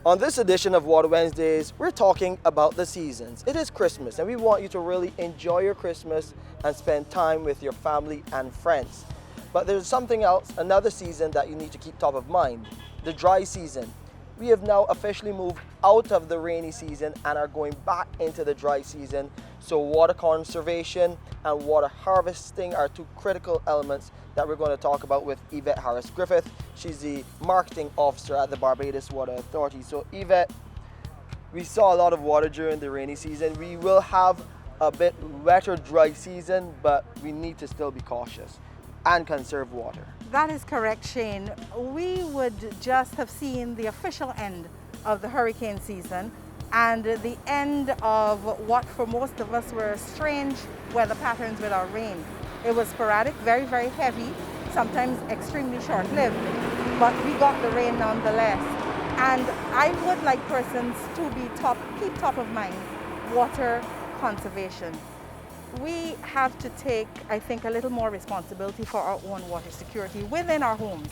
On this edition of Water Wednesdays, we're talking about the seasons. It is Christmas, and we want you to really enjoy your Christmas and spend time with your family and friends. But there's something else, another season that you need to keep top of mind, the dry season. We have now officially moved out of the rainy season and are going back into the dry season. So water conservation and water harvesting are two critical elements that we're going to talk about with Yvette Harris-Griffith. She's the marketing officer at the Barbados Water Authority. So Yvette, we saw a lot of water during the rainy season. We will have a bit wetter dry season, but we need to still be cautious and conserve water. That is correct, Shane. We would just have seen the official end of the hurricane season and the end of what for most of us were strange weather patterns with our rain. It was sporadic, very, very heavy, sometimes extremely short-lived, but we got the rain nonetheless. And I would like persons to keep top of mind water conservation. We have to take, I think, a little more responsibility for our own water security within our homes.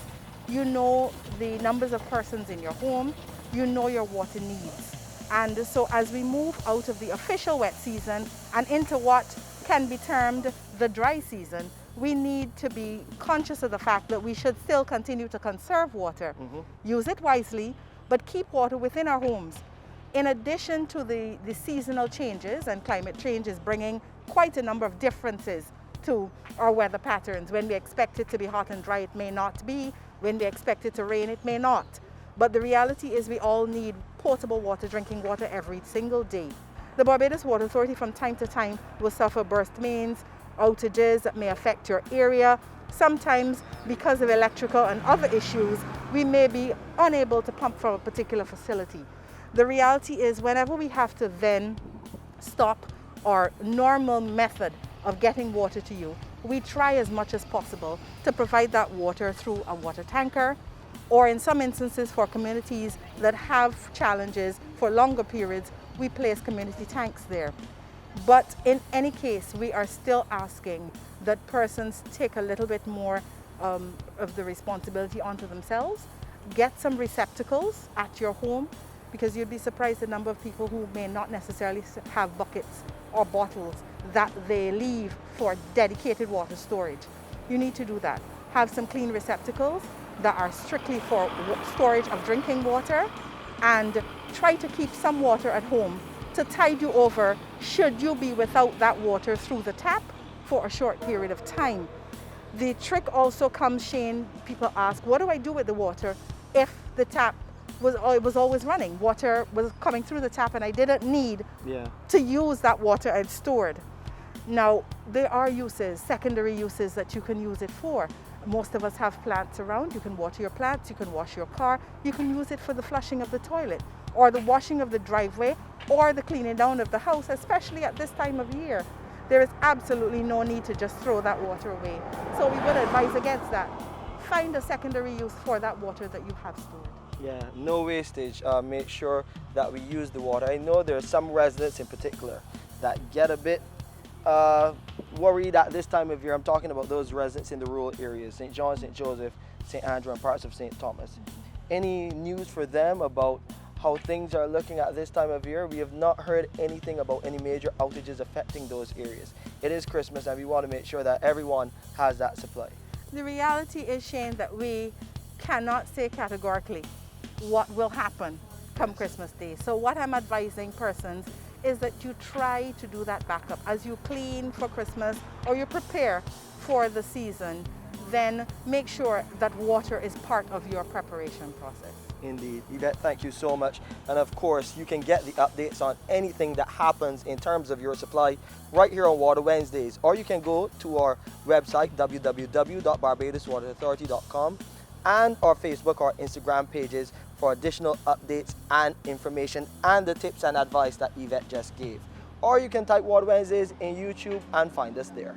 You know the numbers of persons in your home, you know your water needs. And so as we move out of the official wet season and into what can be termed the dry season, we need to be conscious of the fact that we should still continue to conserve water, use it wisely, but keep water within our homes. In addition to the seasonal changes, and climate change is bringing quite a number of differences to our weather patterns. When we expect it to be hot and dry, it may not be. When we expect it to rain, it may not. But the reality is we all need potable water, drinking water every single day. The Barbados Water Authority from time to time will suffer burst mains, outages that may affect your area. Sometimes because of electrical and other issues, we may be unable to pump from a particular facility. The reality is whenever we have to then stop our normal method of getting water to you, we try as much as possible to provide that water through a water tanker, or in some instances for communities that have challenges for longer periods, we place community tanks there. But in any case, we are still asking that persons take a little bit more of the responsibility onto themselves, get some receptacles at your home, because you'd be surprised the number of people who may not necessarily have buckets or bottles that they leave for dedicated water storage. You need to do that. Have some clean receptacles that are strictly for storage of drinking water, and try to keep some water at home to tide you over should you be without that water through the tap for a short period of time. The trick also comes, Shane, people ask, what do I do with the water if the tap was always running? Water was coming through the tap and I didn't need to use that water I'd stored. Now, there are uses, secondary uses that you can use it for. Most of us have plants around. You can water your plants, you can wash your car, you can use it for the flushing of the toilet, or the washing of the driveway, or the cleaning down of the house, especially at this time of year. There is absolutely no need to just throw that water away. So we would advise against that. Find a secondary use for that water that you have stored. Yeah, no wastage. Make sure that we use the water. I know there are some residents in particular that get a bit worried at this time of year. I'm talking about those residents in the rural areas, St. John, St. Joseph, St. Andrew, and parts of St. Thomas. Any news for them about how things are looking at this time of year? We have not heard anything about any major outages affecting those areas. It is Christmas and we want to make sure that everyone has that supply. The reality is, Shane, that we cannot say categorically what will happen come Christmas Day. So what I'm advising persons is that you try to do that backup. As you clean for Christmas or you prepare for the season, then make sure that water is part of your preparation process. Indeed. Yvette, thank you so much. And of course, you can get the updates on anything that happens in terms of your supply right here on Water Wednesdays. Or you can go to our website, www.barbadoswaterauthority.com, and our Facebook or Instagram pages for additional updates and information and the tips and advice that Yvette just gave. Or you can type Water Wednesdays in YouTube and find us there.